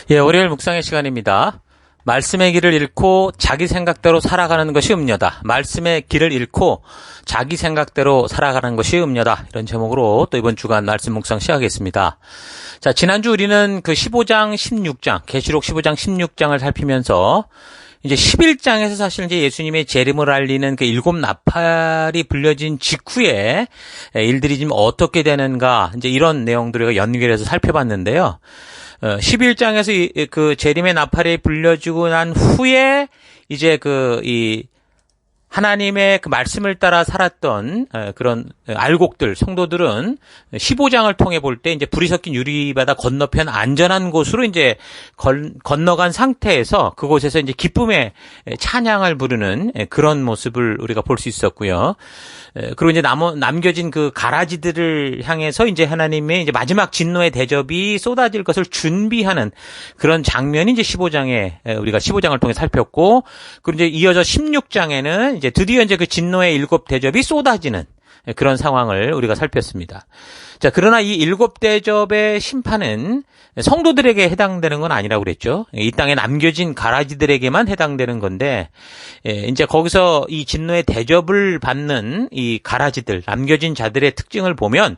예, 월요일 묵상의 시간입니다. 말씀의 길을 잃고 자기 생각대로 살아가는 것이 음녀다. 말씀의 길을 잃고 자기 생각대로 살아가는 것이 음녀다. 이런 제목으로 또 이번 주간 말씀 묵상 시작하겠습니다. 자, 지난주 우리는 그 15장, 16장, 계시록 15장, 16장을 살피면서 이제 11장에서 사실 이제 예수님의 재림을 알리는 그 7 나팔이 불려진 직후에 일들이 지금 어떻게 되는가, 이제 이런 내용들을 연결해서 살펴봤는데요. 11장에서 그 재림의 나팔이 불려지고 난 후에 이제 하나님의 그 말씀을 따라 살았던 그런 알곡들, 성도들은 15장을 통해 볼 때 이제 불이 섞인 유리바다 건너편 안전한 곳으로 이제 건너간 상태에서 그곳에서 이제 기쁨의 찬양을 부르는 그런 모습을 우리가 볼 수 있었고요. 그리고 이제 남겨진 그 가라지들을 향해서 이제 하나님의 이제 마지막 진노의 대접이 쏟아질 것을 준비하는 그런 장면이 이제 15장에 우리가 15장을 통해 살폈고, 그리고 이제 이어져 16장에는 이제 드디어 이제 그 진노의 7 대접이 쏟아지는 그런 상황을 우리가 살폈습니다. 자, 그러나 이 7 대접의 심판은 성도들에게 해당되는 건 아니라고 그랬죠. 이 땅에 남겨진 가라지들에게만 해당되는 건데, 이제 거기서 이 진노의 대접을 받는 이 가라지들, 남겨진 자들의 특징을 보면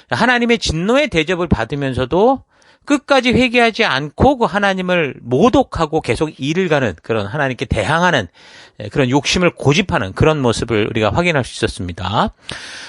하나님의 진노의 대접을 받으면서도 끝까지 회개하지 않고 그 하나님을 모독하고 계속 일을 가는 그런 하나님께 대항하는 그런 욕심을 고집하는 그런 모습을 우리가 확인할 수 있었습니다.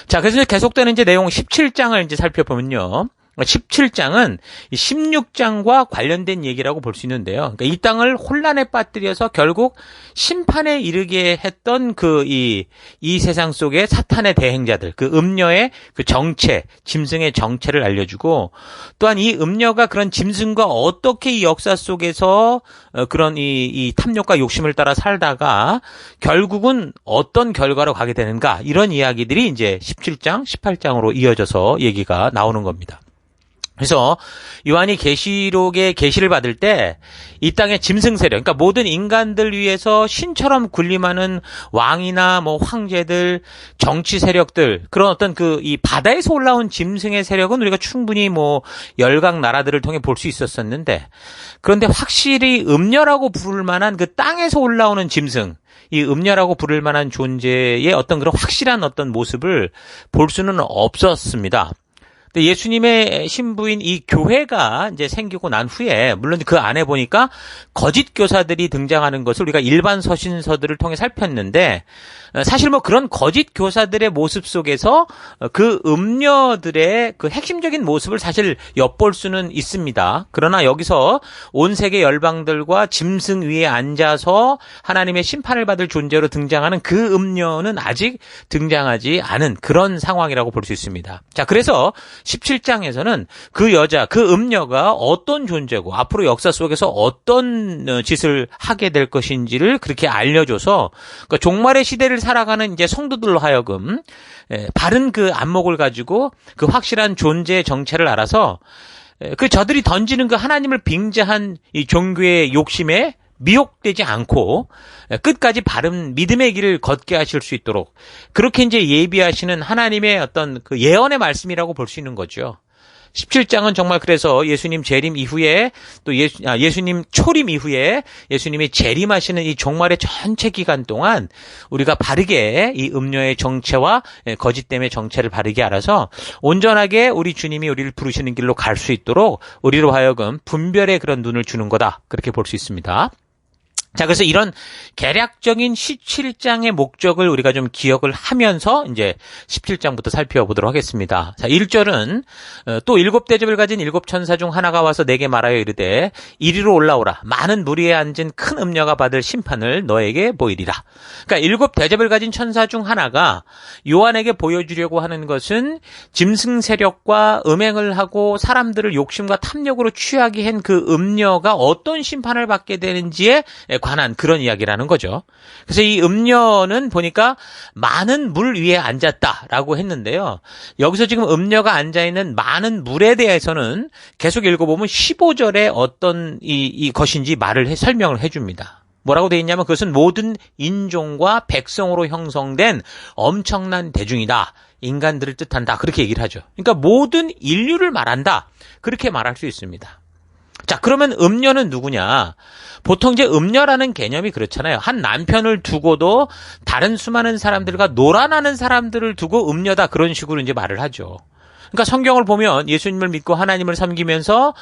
자, 그래서 계속되는 이제 내용 17장을 이제 살펴보면요. 17장은 16장과 관련된 얘기라고 볼 수 있는데요. 그러니까 이 땅을 혼란에 빠뜨려서 결국 심판에 이르게 했던 이 세상 속의 사탄의 대행자들, 그 음녀의 그 정체, 짐승의 정체를 알려주고, 또한 이 음녀가 그런 짐승과 어떻게 이 역사 속에서 그런 이 탐욕과 욕심을 따라 살다가 결국은 어떤 결과로 가게 되는가, 이런 이야기들이 이제 17장, 18장으로 이어져서 얘기가 나오는 겁니다. 그래서 요한이 계시록의 계시를 받을 때 이 땅의 짐승 세력, 그러니까 모든 인간들 위해서 신처럼 군림하는 왕이나 뭐 황제들, 정치 세력들, 그런 어떤 이 바다에서 올라온 짐승의 세력은 우리가 충분히 뭐 열강 나라들을 통해 볼 수 있었었는데, 그런데 확실히 음녀라고 부를 만한 그 땅에서 올라오는 짐승, 이 음녀라고 부를 만한 존재의 어떤 그런 확실한 어떤 모습을 볼 수는 없었습니다. 예수님의 신부인 이 교회가 이제 생기고 난 후에, 물론 그 안에 보니까 거짓 교사들이 등장하는 것을 우리가 일반 서신서들을 통해 살폈는데, 사실 뭐 그런 거짓 교사들의 모습 속에서 그 음녀들의 그 핵심적인 모습을 사실 엿볼 수는 있습니다. 그러나 여기서 온 세계 열방들과 짐승 위에 앉아서 하나님의 심판을 받을 존재로 등장하는 그 음녀는 아직 등장하지 않은 그런 상황이라고 볼 수 있습니다. 자, 그래서 17장에서는 그 여자, 그 음녀가 어떤 존재고 앞으로 역사 속에서 어떤 짓을 하게 될 것인지를 그렇게 알려줘서, 그러니까 종말의 시대를 살아가는 이제 성도들로 하여금 바른 그 안목을 가지고 그 확실한 존재의 정체를 알아서 저들이 던지는 그 하나님을 빙자한 이 종교의 욕심에 미혹되지 않고 끝까지 바른 믿음의 길을 걷게 하실 수 있도록 그렇게 이제 예비하시는 하나님의 어떤 그 예언의 말씀이라고 볼 수 있는 거죠. 17장은 정말 그래서 예수님 재림 이후에 또 예수님 초림 이후에 예수님이 재림하시는 이 종말의 전체 기간 동안 우리가 바르게 이 음녀의 정체와 거짓됨의 정체를 바르게 알아서 온전하게 우리 주님이 우리를 부르시는 길로 갈 수 있도록 우리로 하여금 분별의 그런 눈을 주는 거다, 그렇게 볼 수 있습니다. 자, 그래서 이런 개략적인 17장의 목적을 우리가 좀 기억을 하면서 이제 17장부터 살펴보도록 하겠습니다. 자, 1절은 또 7 대접을 가진 7 천사 중 하나가 와서 내게 말하여 이르되 이리로 올라오라. 많은 무리에 앉은 큰 음녀가 받을 심판을 너에게 보이리라. 그러니까 7 대접을 가진 천사 중 하나가 요한에게 보여주려고 하는 것은 짐승 세력과 음행을 하고 사람들을 욕심과 탐욕으로 취하게 한 그 음녀가 어떤 심판을 받게 되는지에 관한 그런 이야기라는 거죠. 그래서 이 음녀는 보니까 많은 물 위에 앉았다라고 했는데요. 여기서 지금 음녀가 앉아있는 많은 물에 대해서는 계속 읽어보면 15절에 어떤 이 것인지 설명을 해줍니다. 뭐라고 되어 있냐면 그것은 모든 인종과 백성으로 형성된 엄청난 대중이다. 인간들을 뜻한다. 그렇게 얘기를 하죠. 그러니까 모든 인류를 말한다. 그렇게 말할 수 있습니다. 자, 그러면 음녀는 누구냐? 보통 이제 음녀라는 개념이 그렇잖아요. 한 남편을 두고도 다른 수많은 사람들과 놀아나는 사람들을 두고 음녀다, 그런 식으로 이제 말을 하죠. 그러니까 성경을 보면 예수님을 믿고 하나님을 섬기면서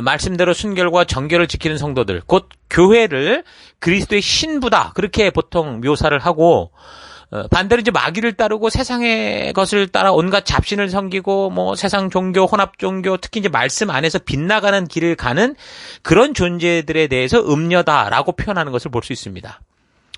말씀대로 순결과 정결을 지키는 성도들, 곧 교회를 그리스도의 신부다, 그렇게 보통 묘사를 하고, 반대로 이제 마귀를 따르고 세상의 것을 따라 온갖 잡신을 섬기고 뭐 세상 종교, 혼합 종교, 특히 이제 말씀 안에서 빗나가는 길을 가는 그런 존재들에 대해서 음녀다라고 표현하는 것을 볼 수 있습니다.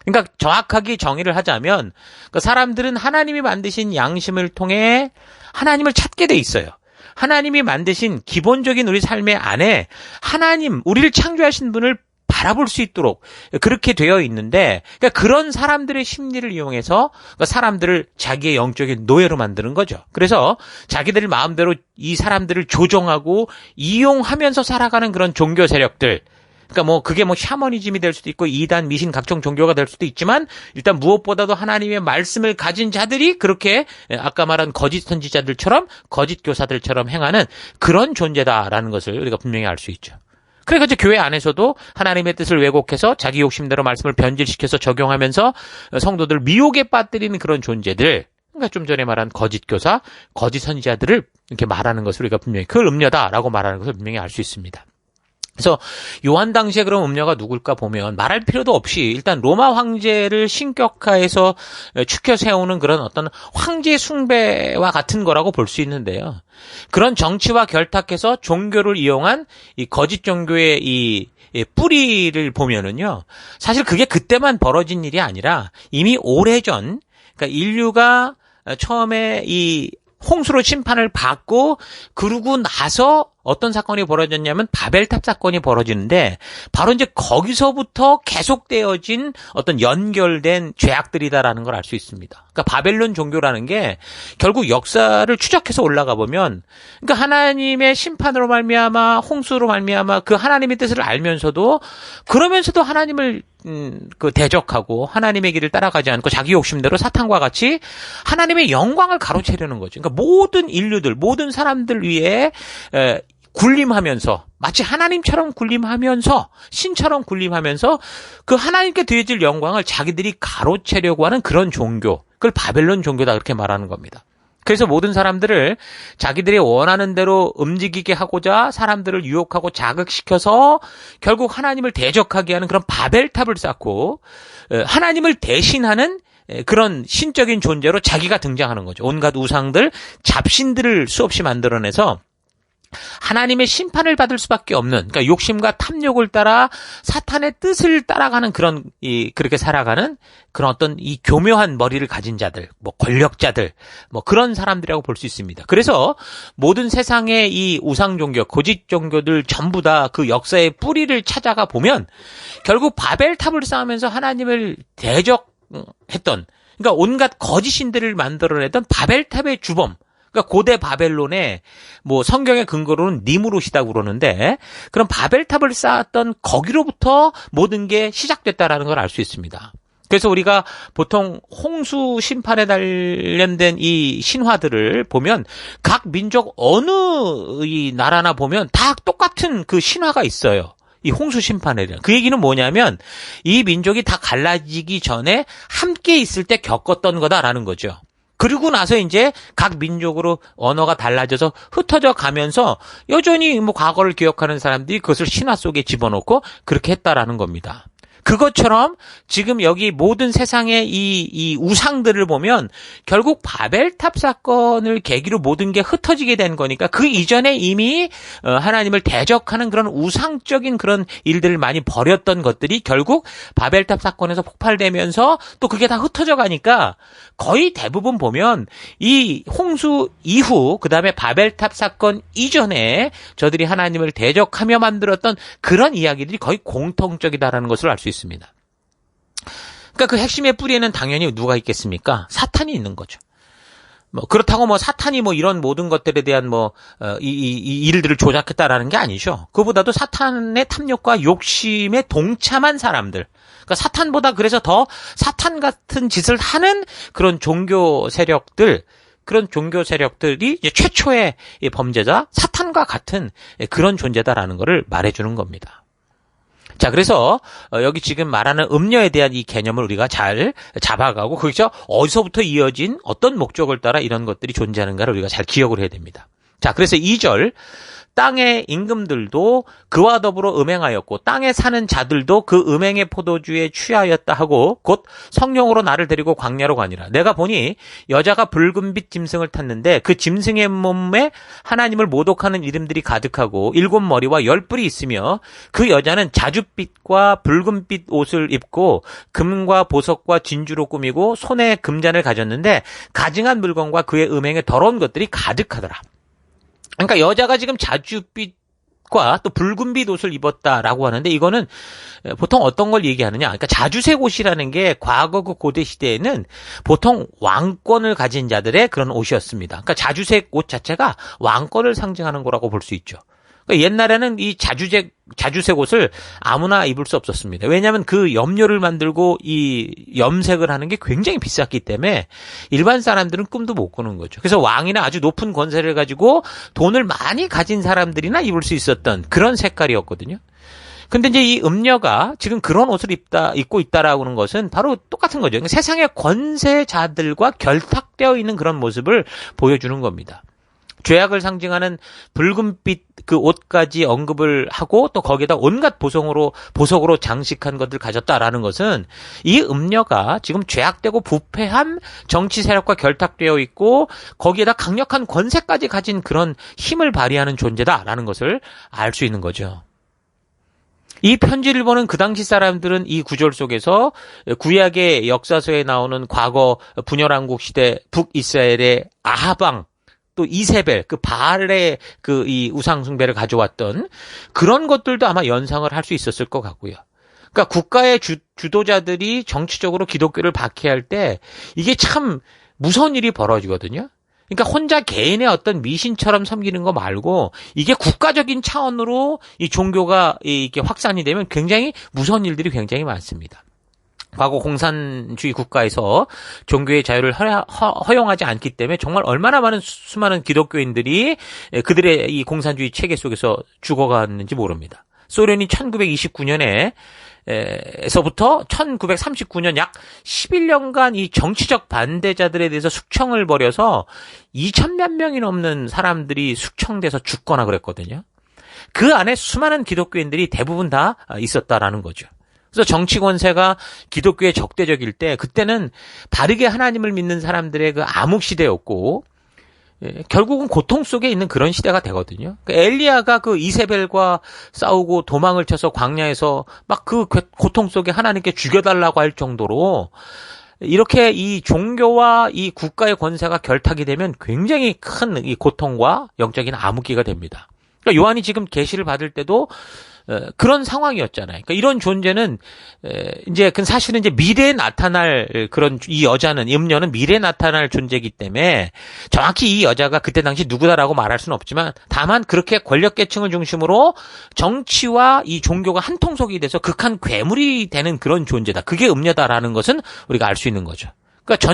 그러니까 정확하게 정의를 하자면 그 사람들은 하나님이 만드신 양심을 통해 하나님을 찾게 돼 있어요. 하나님이 만드신 기본적인 우리 삶의 안에 하나님, 우리를 창조하신 분을 바라볼 수 있도록 그렇게 되어 있는데, 그러니까 그런 사람들의 심리를 이용해서 사람들을 자기의 영적인 노예로 만드는 거죠. 그래서 자기들 마음대로 이 사람들을 조종하고 이용하면서 살아가는 그런 종교 세력들, 그러니까 뭐 그게 뭐 샤머니즘이 될 수도 있고 이단, 미신, 각종 종교가 될 수도 있지만, 일단 무엇보다도 하나님의 말씀을 가진 자들이 그렇게 아까 말한 거짓 선지자들처럼, 거짓 교사들처럼 행하는 그런 존재다라는 것을 우리가 분명히 알 수 있죠. 그러니까 교회 안에서도 하나님의 뜻을 왜곡해서 자기 욕심대로 말씀을 변질시켜서 적용하면서 성도들 미혹에 빠뜨리는 그런 존재들, 그러니까 좀 전에 말한 거짓 교사, 거짓 선지자들을 이렇게 말하는 것을 우리가 분명히 그걸 음녀다라고 말하는 것을 분명히 알 수 있습니다. 그래서 요한 당시에 그럼 음녀가 누굴까 보면 말할 필요도 없이 일단 로마 황제를 신격화해서 추켜 세우는 그런 어떤 황제 숭배와 같은 거라고 볼 수 있는데요. 그런 정치와 결탁해서 종교를 이용한 이 거짓 종교의 이 뿌리를 보면은요, 사실 그게 그때만 벌어진 일이 아니라 이미 오래전, 그러니까 인류가 처음에 이 홍수로 심판을 받고 그러고 나서 어떤 사건이 벌어졌냐면 바벨탑 사건이 벌어지는데, 바로 이제 거기서부터 계속되어진 어떤 연결된 죄악들이다라는 걸 알 수 있습니다. 그러니까 바벨론 종교라는 게 결국 역사를 추적해서 올라가 보면, 그러니까 하나님의 심판으로 말미암아, 홍수로 말미암아 그 하나님의 뜻을 알면서도, 그러면서도 하나님을 대적하고 하나님의 길을 따라가지 않고 자기 욕심대로 사탄과 같이 하나님의 영광을 가로채려는 거죠. 그러니까 모든 인류들, 모든 사람들 위에 군림하면서, 마치 하나님처럼 군림하면서, 신처럼 군림하면서 그 하나님께 드려질 영광을 자기들이 가로채려고 하는 그런 종교, 그걸 바벨론 종교다, 그렇게 말하는 겁니다. 그래서 모든 사람들을 자기들이 원하는 대로 움직이게 하고자 사람들을 유혹하고 자극시켜서 결국 하나님을 대적하게 하는 그런 바벨탑을 쌓고 하나님을 대신하는 그런 신적인 존재로 자기가 등장하는 거죠. 온갖 우상들, 잡신들을 수없이 만들어내서 하나님의 심판을 받을 수밖에 없는, 그러니까 욕심과 탐욕을 따라 사탄의 뜻을 따라가는 그런 그렇게 살아가는 그런 어떤 이 교묘한 머리를 가진 자들, 뭐 권력자들, 뭐 그런 사람들이라고 볼 수 있습니다. 그래서 모든 세상의 이 우상 종교, 거짓 종교들 전부 다 그 역사의 뿌리를 찾아가 보면 결국 바벨탑을 쌓으면서 하나님을 대적했던, 그러니까 온갖 거짓신들을 만들어내던 바벨탑의 주범, 그러니까 고대 바벨론의 뭐 성경의 근거로는 니무롯이라고 그러는데, 그런 바벨탑을 쌓았던 거기로부터 모든 게 시작됐다라는 걸 알 수 있습니다. 그래서 우리가 보통 홍수 심판에 관련된 이 신화들을 보면 각 민족 어느 이 나라나 보면 다 똑같은 그 신화가 있어요. 이 홍수 심판에 대한. 그 얘기는 뭐냐면 이 민족이 다 갈라지기 전에 함께 있을 때 겪었던 거다라는 거죠. 그리고 나서 이제 각 민족으로 언어가 달라져서 흩어져 가면서 여전히 뭐 과거를 기억하는 사람들이 그것을 신화 속에 집어넣고 그렇게 했다라는 겁니다. 그것처럼 지금 여기 모든 세상의 이 우상들을 보면 결국 바벨탑 사건을 계기로 모든 게 흩어지게 된 거니까, 그 이전에 이미 하나님을 대적하는 그런 우상적인 그런 일들을 많이 벌였던 것들이 결국 바벨탑 사건에서 폭발되면서 또 그게 다 흩어져 가니까 거의 대부분 보면 이 홍수 이후, 그 다음에 바벨탑 사건 이전에 저들이 하나님을 대적하며 만들었던 그런 이야기들이 거의 공통적이다라는 것을 알 수 있습니다. 그러니까 그 핵심의 뿌리에는 당연히 누가 있겠습니까? 사탄이 있는 거죠. 뭐 그렇다고 뭐 사탄이 뭐 이런 모든 것들에 대한 뭐 이 일들을 조작했다라는 게 아니죠. 그보다도 사탄의 탐욕과 욕심에 동참한 사람들, 그러니까 사탄보다 그래서 더 사탄 같은 짓을 하는 그런 종교 세력들, 그런 종교 세력들이 이제 최초의 이 범죄자 사탄과 같은 그런 존재다라는 것을 말해주는 겁니다. 자, 그래서 여기 지금 말하는 음녀에 대한 이 개념을 우리가 잘 잡아가고 거기서 어디서부터 이어진 어떤 목적을 따라 이런 것들이 존재하는가를 우리가 잘 기억을 해야 됩니다. 자, 그래서 2절 땅의 임금들도 그와 더불어 음행하였고 땅에 사는 자들도 그 음행의 포도주에 취하였다 하고 곧 성령으로 나를 데리고 광야로 가니라. 내가 보니 여자가 붉은빛 짐승을 탔는데 그 짐승의 몸에 하나님을 모독하는 이름들이 가득하고 7머리와 10뿔이 있으며 그 여자는 자줏빛과 붉은빛 옷을 입고 금과 보석과 진주로 꾸미고 손에 금잔을 가졌는데 가증한 물건과 그의 음행에 더러운 것들이 가득하더라. 그러니까 여자가 지금 자줏빛과 또 붉은빛 옷을 입었다라고 하는데 이거는 보통 어떤 걸 얘기하느냐. 그러니까 자주색 옷이라는 게 과거 그 고대 시대에는 보통 왕권을 가진 자들의 그런 옷이었습니다. 그러니까 자주색 옷 자체가 왕권을 상징하는 거라고 볼 수 있죠. 그러니까 옛날에는 이 자주색 옷을 아무나 입을 수 없었습니다. 왜냐하면 그 염료를 만들고 이 염색을 하는 게 굉장히 비쌌기 때문에 일반 사람들은 꿈도 못 꾸는 거죠. 그래서 왕이나 아주 높은 권세를 가지고 돈을 많이 가진 사람들이나 입을 수 있었던 그런 색깔이었거든요. 근데 이제 이 음녀가 지금 그런 옷을 입고 있다라고 하는 것은 바로 똑같은 거죠. 그러니까 세상의 권세자들과 결탁되어 있는 그런 모습을 보여주는 겁니다. 죄악을 상징하는 붉은빛 그 옷까지 언급을 하고 또 거기에다 온갖 보석으로 장식한 것들 가졌다라는 것은 이 음녀가 지금 죄악되고 부패한 정치 세력과 결탁되어 있고 거기에다 강력한 권세까지 가진 그런 힘을 발휘하는 존재다라는 것을 알 수 있는 거죠. 이 편지를 보는 그 당시 사람들은 이 구절 속에서 구약의 역사서에 나오는 과거 분열왕국 시대 북이스라엘의 아하방 또 이세벨, 그 바알의 그 이 우상 숭배를 가져왔던 그런 것들도 아마 연상을 할 수 있었을 것 같고요. 그러니까 국가의 주도자들이 정치적으로 기독교를 박해할 때 이게 참 무서운 일이 벌어지거든요. 그러니까 혼자 개인의 어떤 미신처럼 섬기는 거 말고 이게 국가적인 차원으로 이 종교가 이렇게 확산이 되면 굉장히 무서운 일들이 굉장히 많습니다. 과거 공산주의 국가에서 종교의 자유를 허용하지 않기 때문에 정말 얼마나 많은 수많은 기독교인들이 그들의 이 공산주의 체계 속에서 죽어갔는지 모릅니다. 소련이 1929년에 에서부터 1939년 약 11년간 이 정치적 반대자들에 대해서 숙청을 벌여서 2,000만 명이 넘는 사람들이 숙청돼서 죽거나 그랬거든요. 그 안에 수많은 기독교인들이 대부분 다 있었다라는 거죠. 그래서 정치 권세가 기독교에 적대적일 때 그때는 바르게 하나님을 믿는 사람들의 그 암흑 시대였고 결국은 고통 속에 있는 그런 시대가 되거든요. 엘리야가 그 이세벨과 싸우고 도망을 쳐서 광야에서 막 그 고통 속에 하나님께 죽여달라고 할 정도로 이렇게 이 종교와 이 국가의 권세가 결탁이 되면 굉장히 큰 이 고통과 영적인 암흑기가 됩니다. 그러니까 요한이 지금 계시를 받을 때도 그런 상황이었잖아요. 그러니까 이런 존재는 이제 그 사실은 이제 미래에 나타날 그런 이 여자는 음녀는 미래에 나타날 존재이기 때문에 정확히 이 여자가 그때 당시 누구다라고 말할 수는 없지만 다만 그렇게 권력 계층을 중심으로 정치와 이 종교가 한 통속이 돼서 극한 괴물이 되는 그런 존재다. 그게 음녀다라는 것은 우리가 알 수 있는 거죠. 그러니까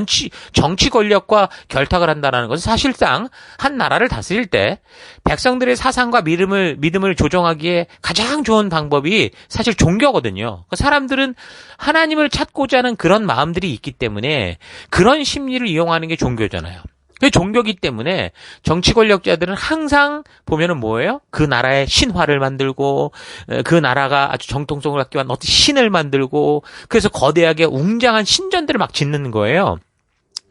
정치 권력과 결탁을 한다는 것은 사실상 한 나라를 다스릴 때 백성들의 사상과 믿음을 조정하기에 가장 좋은 방법이 사실 종교거든요. 그러니까 사람들은 하나님을 찾고자 하는 그런 마음들이 있기 때문에 그런 심리를 이용하는 게 종교잖아요. 그 종교기 때문에 정치 권력자들은 항상 보면은 뭐예요? 그 나라의 신화를 만들고 그 나라가 아주 정통성을 갖기 위한 어떤 신을 만들고 그래서 거대하게 웅장한 신전들을 막 짓는 거예요.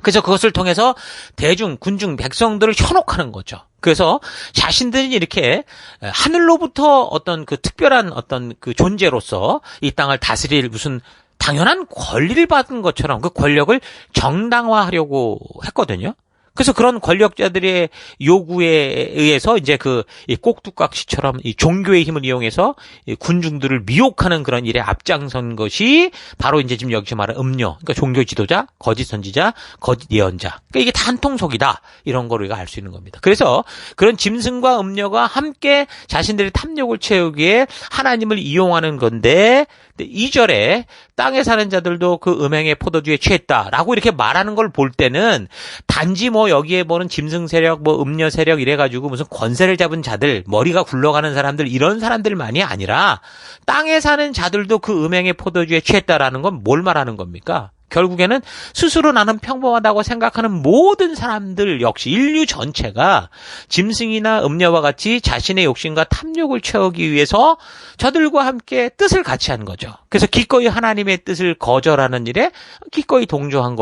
그래서 그것을 통해서 대중, 군중, 백성들을 현혹하는 거죠. 그래서 자신들이 이렇게 하늘로부터 어떤 그 특별한 어떤 그 존재로서 이 땅을 다스릴 무슨 당연한 권리를 받은 것처럼 그 권력을 정당화하려고 했거든요. 그래서 그런 권력자들의 요구에 의해서 이제 이 꼭두각시처럼 이 종교의 힘을 이용해서 이 군중들을 미혹하는 그런 일에 앞장선 것이 바로 이제 지금 여기서 말하는 음녀, 그러니까 종교 지도자, 거짓 선지자, 거짓 예언자. 그러니까 이게 다 한 통속이다. 이런 걸 우리가 알 수 있는 겁니다. 그래서 그런 짐승과 음녀가 함께 자신들의 탐욕을 채우기에 하나님을 이용하는 건데 2절에 땅에 사는 자들도 그 음행의 포도주에 취했다라고 이렇게 말하는 걸 볼 때는 단지 뭐 뭐 여기에 보는 짐승 세력, 뭐 음녀 세력 이래가지고 무슨 권세를 잡은 자들, 머리가 굴러가는 사람들, 이런 사람들만이 아니라 땅에 사는 자들도 그 음행의 포도주에 취했다라는 건 뭘 말하는 겁니까? 결국에는 스스로 나는 평범하다고 생각하는 모든 사람들 역시 인류 전체가 짐승이나 음녀와 같이 자신의 욕심과 탐욕을 채우기 위해서 저들과 함께 뜻을 같이 한 거죠. 그래서 기꺼이 하나님의 뜻을 거절하는 일에 기꺼이 동조한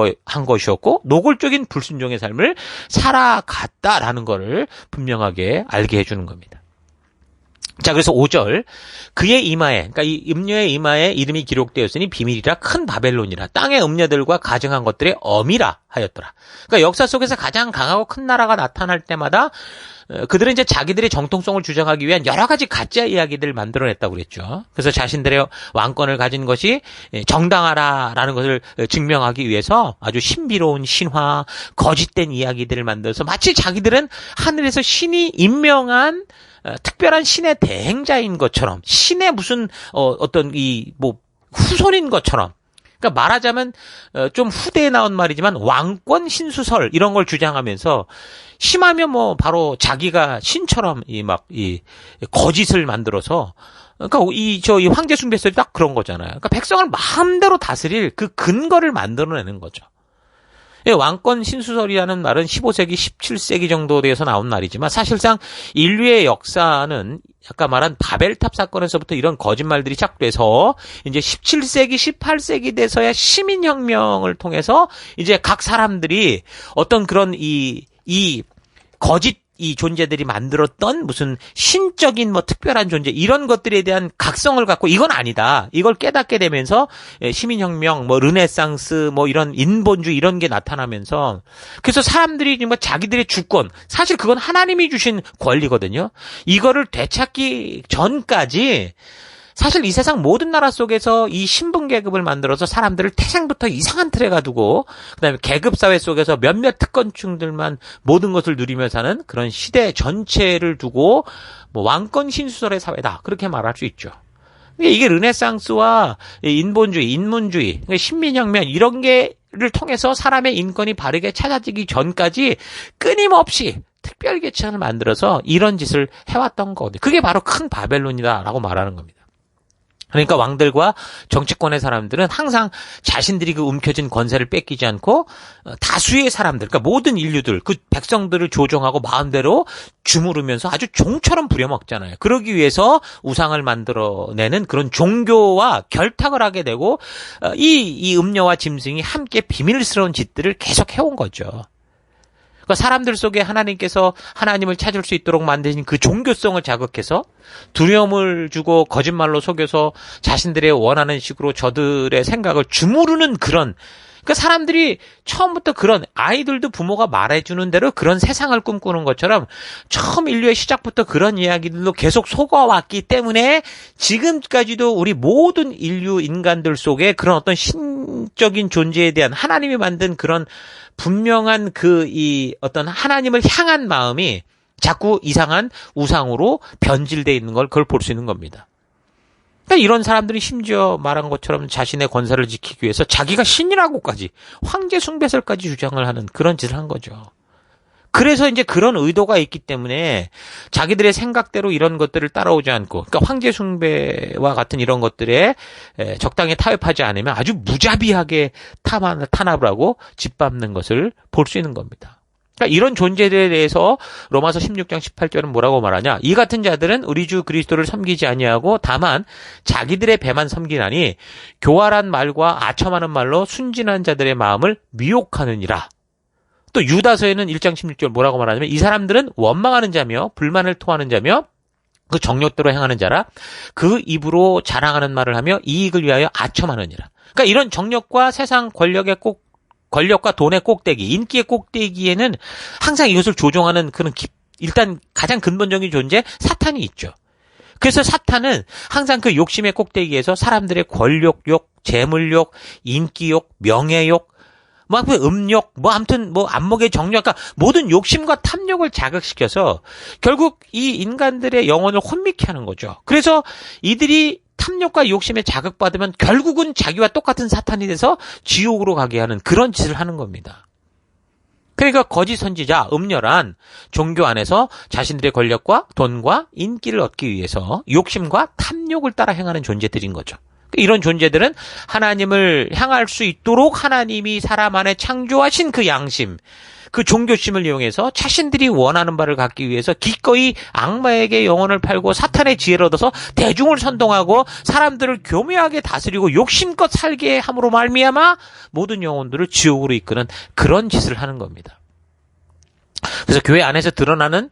것이었고 노골적인 불순종의 삶을 살아갔다라는 것을 분명하게 알게 해주는 겁니다. 자, 그래서 5절 그의 이마에, 그러니까 이 음녀의 이마에 이름이 기록되었으니 비밀이라 큰 바벨론이라 땅의 음녀들과 가증한 것들의 엄이라 하였더라. 그러니까 역사 속에서 가장 강하고 큰 나라가 나타날 때마다 그들은 이제 자기들의 정통성을 주장하기 위한 여러 가지 가짜 이야기들을 만들어냈다고 그랬죠. 그래서 자신들의 왕권을 가진 것이 정당하다라는 것을 증명하기 위해서 아주 신비로운 신화, 거짓된 이야기들을 만들어서 마치 자기들은 하늘에서 신이 임명한 특별한 신의 대행자인 것처럼 신의 무슨 어떤 이 뭐 후손인 것처럼 그러니까 말하자면 좀 후대에 나온 말이지만 왕권 신수설 이런 걸 주장하면서 심하면 뭐 바로 자기가 신처럼 이 거짓을 만들어서 그러니까 이 황제 숭배설이 딱 그런 거잖아요. 그러니까 백성을 마음대로 다스릴 그 근거를 만들어내는 거죠. 왕권 신수설이라는 말은 15세기, 17세기 정도 돼서 나온 말이지만 사실상 인류의 역사는 아까 말한 바벨탑 사건에서부터 이런 거짓말들이 시작돼서 이제 17세기, 18세기 돼서야 시민혁명을 통해서 이제 각 사람들이 어떤 그런 이 거짓 이 존재들이 만들었던 무슨 신적인 뭐 특별한 존재 이런 것들에 대한 각성을 갖고 이건 아니다. 이걸 깨닫게 되면서 시민혁명, 뭐 르네상스, 뭐 이런 인본주의 이런 게 나타나면서 그래서 사람들이 정말 자기들의 주권, 사실 그건 하나님이 주신 권리거든요. 이거를 되찾기 전까지 사실 이 세상 모든 나라 속에서 이 신분 계급을 만들어서 사람들을 태생부터 이상한 틀에 가두고 그다음에 계급 사회 속에서 몇몇 특권층들만 모든 것을 누리며 사는 그런 시대 전체를 두고 뭐 왕권 신수설의 사회다 그렇게 말할 수 있죠. 이게 르네상스와 인본주의, 인문주의, 신민혁명 이런 게를 통해서 사람의 인권이 바르게 찾아지기 전까지 끊임없이 특별 계층을 만들어서 이런 짓을 해왔던 거거든요. 그게 바로 큰 바벨론이다라고 말하는 겁니다. 그러니까 왕들과 정치권의 사람들은 항상 자신들이 그 움켜진 권세를 뺏기지 않고 다수의 사람들, 그러니까 모든 인류들, 그 백성들을 조종하고 마음대로 주무르면서 아주 종처럼 부려먹잖아요. 그러기 위해서 우상을 만들어내는 그런 종교와 결탁을 하게 되고 이 음녀와 짐승이 함께 비밀스러운 짓들을 계속 해온 거죠. 그러니까 사람들 속에 하나님께서 하나님을 찾을 수 있도록 만드신 그 종교성을 자극해서 두려움을 주고 거짓말로 속여서 자신들의 원하는 식으로 저들의 생각을 주무르는 그런 그러니까 사람들이 처음부터 그런 아이들도 부모가 말해주는 대로 그런 세상을 꿈꾸는 것처럼 처음 인류의 시작부터 그런 이야기들로 계속 속아왔기 때문에 지금까지도 우리 모든 인류 인간들 속에 그런 어떤 신적인 존재에 대한 하나님이 만든 그런 분명한 어떤 하나님을 향한 마음이 자꾸 이상한 우상으로 변질되어 있는 걸 그걸 볼 수 있는 겁니다. 그러니까 이런 사람들이 심지어 말한 것처럼 자신의 권세를 지키기 위해서 자기가 신이라고까지 황제 숭배설까지 주장을 하는 그런 짓을 한 거죠. 그래서 이제 그런 의도가 있기 때문에 자기들의 생각대로 이런 것들을 따라오지 않고 그러니까 황제 숭배와 같은 이런 것들에 적당히 타협하지 않으면 아주 무자비하게 탄압을 하고 짓밟는 것을 볼 수 있는 겁니다. 그러니까 이런 존재들에 대해서 로마서 16장 18절은 뭐라고 말하냐? 이 같은 자들은 우리 주 그리스도를 섬기지 아니하고 다만 자기들의 배만 섬기나니 교활한 말과 아첨하는 말로 순진한 자들의 마음을 미혹하느니라. 또 유다서에는 1장 16절 뭐라고 말하냐면 이 사람들은 원망하는 자며 불만을 토하는 자며 그 정욕대로 행하는 자라 그 입으로 자랑하는 말을 하며 이익을 위하여 아첨하느니라. 그러니까 이런 정욕과 세상 권력과 돈의 꼭대기, 인기의 꼭대기에는 항상 이것을 조종하는 그런 일단 가장 근본적인 존재 사탄이 있죠. 그래서 사탄은 항상 그 욕심의 꼭대기에서 사람들의 권력욕, 재물욕, 인기욕, 명예욕 음욕, 아무튼 안목의 정력, 그러니까 모든 욕심과 탐욕을 자극시켜서 결국 이 인간들의 영혼을 혼미케 하는 거죠. 그래서 이들이 탐욕과 욕심에 자극받으면 결국은 자기와 똑같은 사탄이 돼서 지옥으로 가게 하는 그런 짓을 하는 겁니다. 그러니까 거짓 선지자, 음녀란 종교 안에서 자신들의 권력과 돈과 인기를 얻기 위해서 욕심과 탐욕을 따라 행하는 존재들인 거죠. 이런 존재들은 하나님을 향할 수 있도록 하나님이 사람 안에 창조하신 그 양심, 그 종교심을 이용해서 자신들이 원하는 바를 갖기 위해서 기꺼이 악마에게 영혼을 팔고 사탄의 지혜를 얻어서 대중을 선동하고 사람들을 교묘하게 다스리고 욕심껏 살게 함으로 말미암아 모든 영혼들을 지옥으로 이끄는 그런 짓을 하는 겁니다. 그래서 교회 안에서 드러나는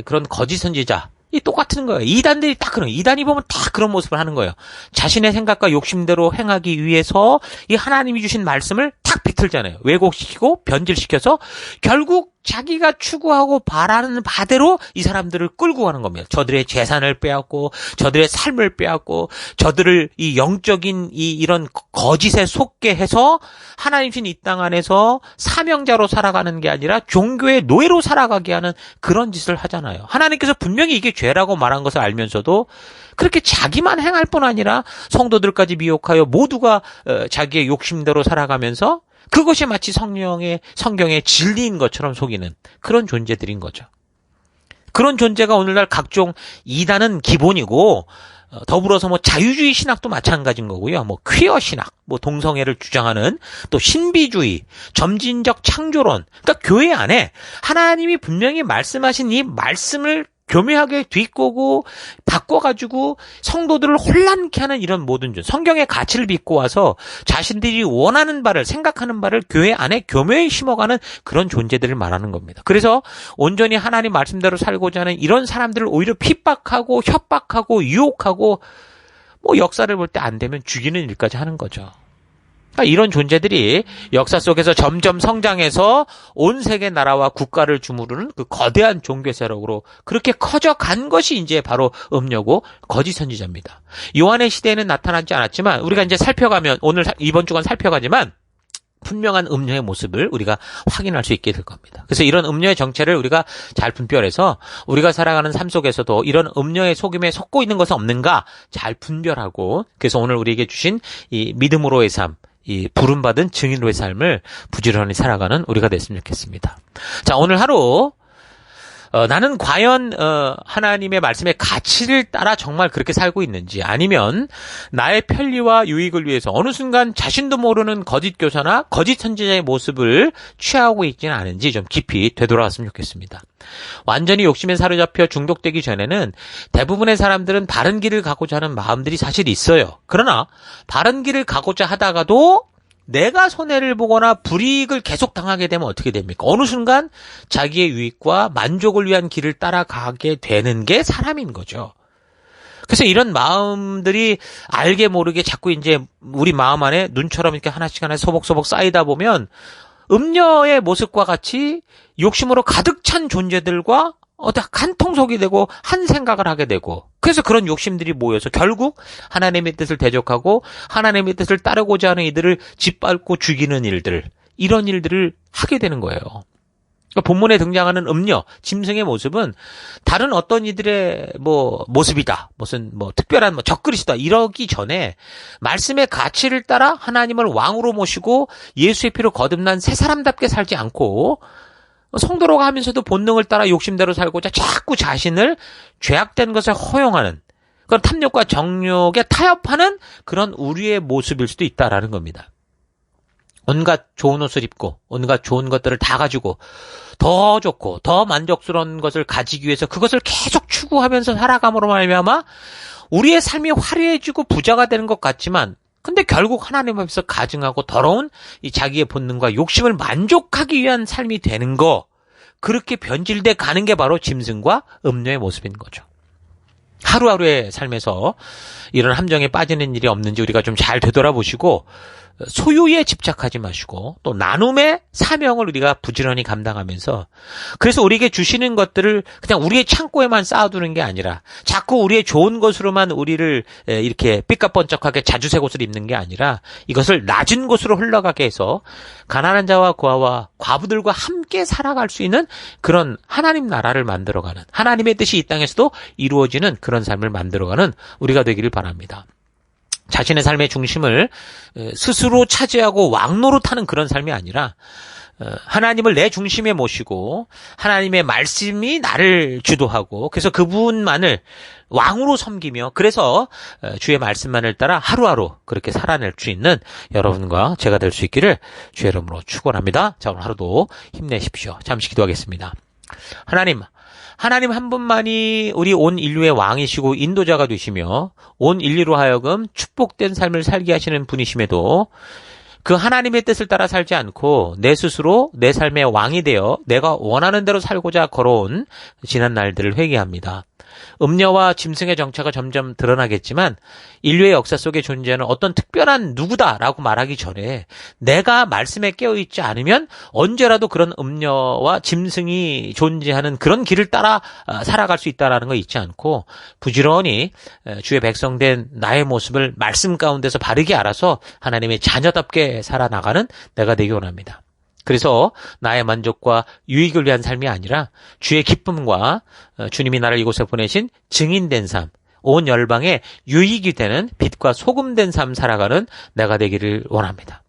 그런 거짓 선지자, 이 똑같은 거예요. 이단들이 딱 그런, 이단이 보면 다 그런 모습을 하는 거예요. 자신의 생각과 욕심대로 행하기 위해서 이 하나님이 주신 말씀을 탁 비틀잖아요. 왜곡시키고 변질시켜서 결국 자기가 추구하고 바라는 바대로 이 사람들을 끌고 가는 겁니다. 저들의 재산을 빼앗고, 저들의 삶을 빼앗고, 저들을 이 영적인 이런 거짓에 속게 해서 하나님 신 이 땅 안에서 사명자로 살아가는 게 아니라 종교의 노예로 살아가게 하는 그런 짓을 하잖아요. 하나님께서 분명히 이게 죄라고 말한 것을 알면서도 그렇게 자기만 행할 뿐 아니라 성도들까지 미혹하여 모두가 자기의 욕심대로 살아가면서 그것이 마치 성경의 진리인 것처럼 속이는 그런 존재들인 거죠. 그런 존재가 오늘날 각종 이단은 기본이고, 더불어서 뭐 자유주의 신학도 마찬가지인 거고요. 뭐 퀴어 신학, 뭐 동성애를 주장하는 또 신비주의, 점진적 창조론. 그러니까 교회 안에 하나님이 분명히 말씀하신 이 말씀을 교묘하게 뒤꼬고 바꿔가지고 성도들을 혼란케 하는 이런 모든 성경의 가치를 빚고 와서 자신들이 원하는 바를, 생각하는 바를 교회 안에 교묘히 심어가는 그런 존재들을 말하는 겁니다. 그래서 온전히 하나님 말씀대로 살고자 하는 이런 사람들을 오히려 핍박하고 협박하고 유혹하고 뭐 역사를 볼 때 안 되면 죽이는 일까지 하는 거죠. 그러니까 이런 존재들이 역사 속에서 점점 성장해서 온 세계 나라와 국가를 주무르는 그 거대한 종교 세력으로 그렇게 커져간 것이 이제 바로 음녀고 거짓 선지자입니다. 요한의 시대에는 나타나지 않았지만 우리가 이제 살펴가면 이번 주간 살펴가지만 분명한 음녀의 모습을 우리가 확인할 수 있게 될 겁니다. 그래서 이런 음녀의 정체를 우리가 잘 분별해서 우리가 살아가는 삶 속에서도 이런 음녀의 속임에 속고 있는 것은 없는가 잘 분별하고, 그래서 오늘 우리에게 주신 이 믿음으로의 삶, 이 부름받은 증인으로의 삶을 부지런히 살아가는 우리가 됐으면 좋겠습니다. 자, 오늘 하루 나는 과연 하나님의 말씀의 가치를 따라 정말 그렇게 살고 있는지, 아니면 나의 편리와 유익을 위해서 어느 순간 자신도 모르는 거짓 교사나 거짓 선지자의 모습을 취하고 있지는 않은지 좀 깊이 되돌아갔으면 좋겠습니다. 완전히 욕심에 사로잡혀 중독되기 전에는 대부분의 사람들은 바른 길을 가고자 하는 마음들이 사실 있어요. 그러나 바른 길을 가고자 하다가도 내가 손해를 보거나 불이익을 계속 당하게 되면 어떻게 됩니까? 어느 순간 자기의 유익과 만족을 위한 길을 따라가게 되는 게 사람인 거죠. 그래서 이런 마음들이 알게 모르게 자꾸 이제 우리 마음 안에 눈처럼 이렇게 하나씩 소복소복 쌓이다 보면 음녀의 모습과 같이 욕심으로 가득 찬 존재들과 한통속이 되고 한 생각을 하게 되고, 그래서 그런 욕심들이 모여서 결국 하나님의 뜻을 대적하고 하나님의 뜻을 따르고자 하는 이들을 짓밟고 죽이는 일들, 이런 일들을 하게 되는 거예요. 그러니까 본문에 등장하는 음녀, 짐승의 모습은 다른 어떤 이들의 모습이다, 무슨 특별한 적그리스다 이러기 전에 말씀의 가치를 따라 하나님을 왕으로 모시고 예수의 피로 거듭난 새 사람답게 살지 않고 성도라고 하면서도 본능을 따라 욕심대로 살고자 자꾸 자신을 죄악된 것을 허용하는, 그런 탐욕과 정욕에 타협하는 그런 우리의 모습일 수도 있다라는 겁니다. 온갖 좋은 옷을 입고 온갖 좋은 것들을 다 가지고 더 좋고 더 만족스러운 것을 가지기 위해서 그것을 계속 추구하면서 살아감으로 말미암아 우리의 삶이 화려해지고 부자가 되는 것 같지만, 근데 결국 하나님 앞에서 가증하고 더러운 이 자기의 본능과 욕심을 만족하기 위한 삶이 되는 거, 그렇게 변질돼 가는 게 바로 짐승과 음녀의 모습인 거죠. 하루하루의 삶에서 이런 함정에 빠지는 일이 없는지 우리가 좀 잘 되돌아보시고 소유에 집착하지 마시고 또 나눔의 사명을 우리가 부지런히 감당하면서, 그래서 우리에게 주시는 것들을 그냥 우리의 창고에만 쌓아두는 게 아니라 자꾸 우리의 좋은 것으로만 우리를 이렇게 삐까뻔쩍하게 자주색 옷을 입는 게 아니라 이것을 낮은 곳으로 흘러가게 해서 가난한 자와 고아와 과부들과 함께 살아갈 수 있는 그런 하나님 나라를 만들어가는, 하나님의 뜻이 이 땅에서도 이루어지는 그런 삶을 만들어가는 우리가 되기를 바랍니다. 자신의 삶의 중심을 스스로 차지하고 왕노릇하는 그런 삶이 아니라 하나님을 내 중심에 모시고 하나님의 말씀이 나를 주도하고 그래서 그분만을 왕으로 섬기며 그래서 주의 말씀만을 따라 하루하루 그렇게 살아낼 수 있는 여러분과 제가 될 수 있기를 주의 이름으로 축원합니다. 자, 오늘 하루도 힘내십시오. 잠시 기도하겠습니다. 하나님 한 분만이 우리 온 인류의 왕이시고 인도자가 되시며 온 인류로 하여금 축복된 삶을 살게 하시는 분이심에도 그 하나님의 뜻을 따라 살지 않고 내 스스로 내 삶의 왕이 되어 내가 원하는 대로 살고자 걸어온 지난 날들을 회개합니다. 음녀와 짐승의 정체가 점점 드러나겠지만 인류의 역사 속에 존재하는 어떤 특별한 누구다라고 말하기 전에 내가 말씀에 깨어있지 않으면 언제라도 그런 음녀와 짐승이 존재하는 그런 길을 따라 살아갈 수 있다는 거 잊지 않고 부지런히 주의 백성된 나의 모습을 말씀 가운데서 바르게 알아서 하나님의 자녀답게 살아나가는 내가 되기 원합니다. 그래서 나의 만족과 유익을 위한 삶이 아니라 주의 기쁨과 주님이 나를 이곳에 보내신 증인된 삶, 온 열방에 유익이 되는 빛과 소금된 삶 살아가는 내가 되기를 원합니다.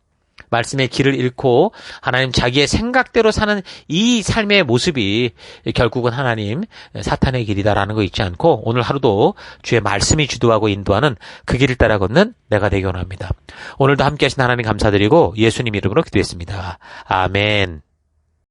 말씀의 길을 잃고 하나님 자기의 생각대로 사는 이 삶의 모습이 결국은 하나님 사탄의 길이다라는 거 잊지 않고 오늘 하루도 주의 말씀이 주도하고 인도하는 그 길을 따라 걷는 내가 되기 원합니다. 오늘도 함께 하신 하나님 감사드리고 예수님 이름으로 기도했습니다. 아멘.